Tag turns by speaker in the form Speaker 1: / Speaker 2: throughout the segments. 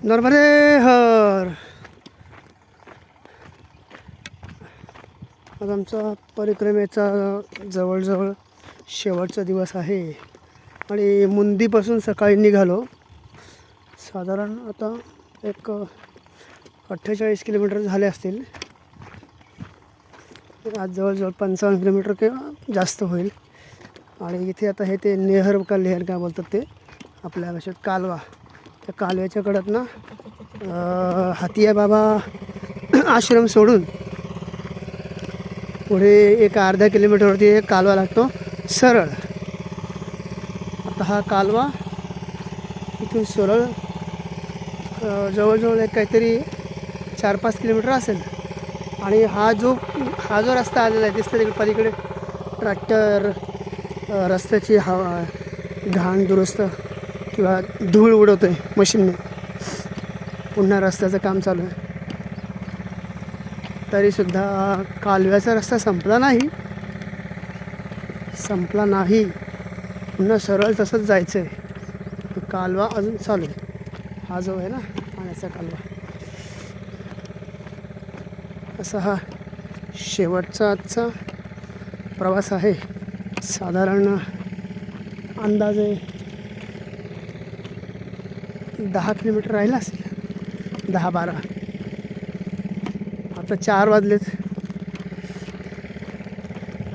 Speaker 1: नर्मदे हर. आज आमचा परिक्रमेचा जवळजवळ शेवटचा दिवस आहे आणि मुंदीपासून सकाळी निघालो. साधारण आता एक 48 किलोमीटर झाले असतील. आज जवळजवळ 55 किलोमीटर किंवा जास्त होईल. आणि इथे आता हे ते नेहर का लेहर काय बोलतात ते आपल्या भाषेत कालवा. त्या कालव्याच्या कडेत ना हातिया बाबा आश्रम सोडून पुढे एक अर्धा किलोमीटरवरती एक कालवा लागतो सरळ. आता हा कालवा इथून सरळ जवळजवळ एक काहीतरी 4-5 किलोमीटर असेल. आणि हा जो रस्ता आलेला आहे दिसतं तिकडे पलीकडे ट्रॅक्टर रस्त्याची हवा घाण दुरुस्त किंवा धूळ उडवतो आहे मशीनने. पुन्हा रस्त्याचं काम चालू आहे. तरीसुद्धा कालव्याचा रस्ता संपला नाही. पुन्हा सरळ तसंच जायचं आहे. कालवा अजून चालू आहे. हा जो आहे ना पाण्याचा कालवा. असा हा शेवटचा आजचा प्रवास आहे. साधारण अंदाजे 10 किलोमीटर राहिला असेल, 10-12. आता 4 वाजलेत.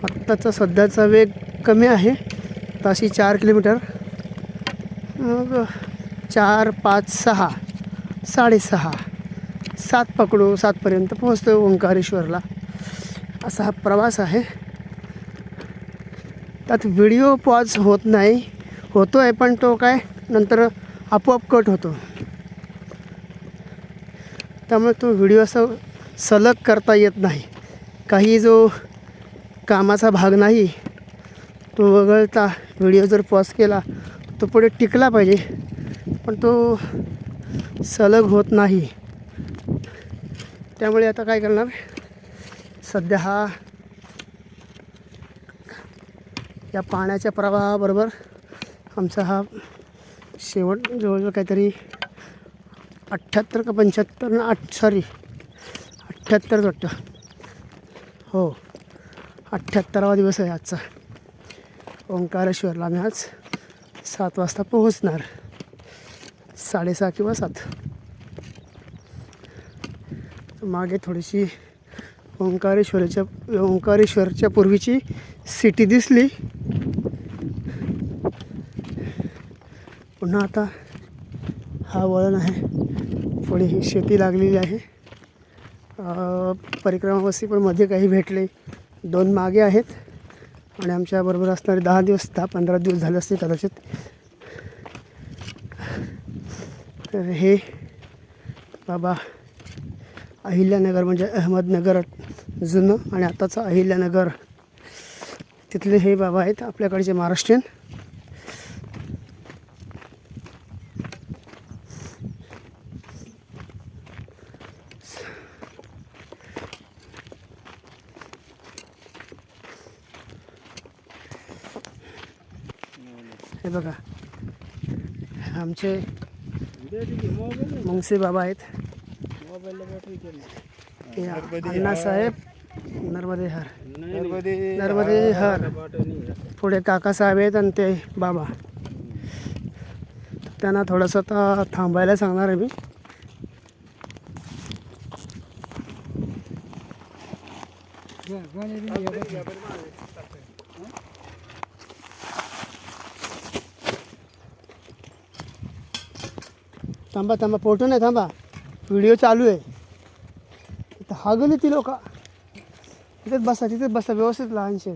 Speaker 1: आत्ताचा सध्याचा वेग कमी आहे, ताशी 4 किलोमीटर. मग 4, 5, 6, 6:30, 7 पकडू, 7पर्यंत पोहोचतो ओंकारेश्वरला. असा हा प्रवास आहे. त्यात व्हिडिओ पॉज होत नाही, होतो आहे पण तो काय नंतर आपोआप कट होतो. त्यामुळे तो व्हिडिओ असं सलग करता येत नाही. काही जो कामाचा भाग नाही तो वगळता व्हिडिओ जर पॉज केला तो पुढे टिकला पाहिजे, पण तो सलग होत नाही. त्यामुळे आता काय करणार, सध्या या पाण्याच्या प्रवाहाबरोबर आमचा हा शेवट जवळजवळ काहीतरी 78 का 75 78 वाटतं. हो, 78वा दिवस आहे आजचा. ओंकारेश्वरला आम्ही आज 7 वाजता पोहोचणार. 6:30 किंवा 7. मागे थोडीशी ओंकारेश्वरच्या पूर्वीची सिटी दिसली. पुन्हा आता हा वळण आहे. पुढे ही शेती लागलेली आहे. परिक्रमावासी पण मध्ये काही भेटले. 2 मागे आहेत आणि आमच्याबरोबर असणारे 10-15 दिवस झाले असते कदाचित. तर हे बाबा अहिल्यानगर म्हणजे अहमदनगर जुनं आणि आताचं अहिल्यानगर, तिथले हे बाबा आहेत आपल्याकडचे महाराष्ट्रीयन. हे बघा आमचे मुंगसे बाबा आहेत. अण्णासाहेब नर्मदे हर. पुढे काकासाहेब आहेत आणि ते बाबा. त्यांना थोडंसं आता थांबायला सांगणार आहे मी. थांबा फोटो नाही, थांबा, व्हिडिओ चालू आहे. इथं हागली ती लोक. तिथेच बसा व्यवस्थित लहानशे.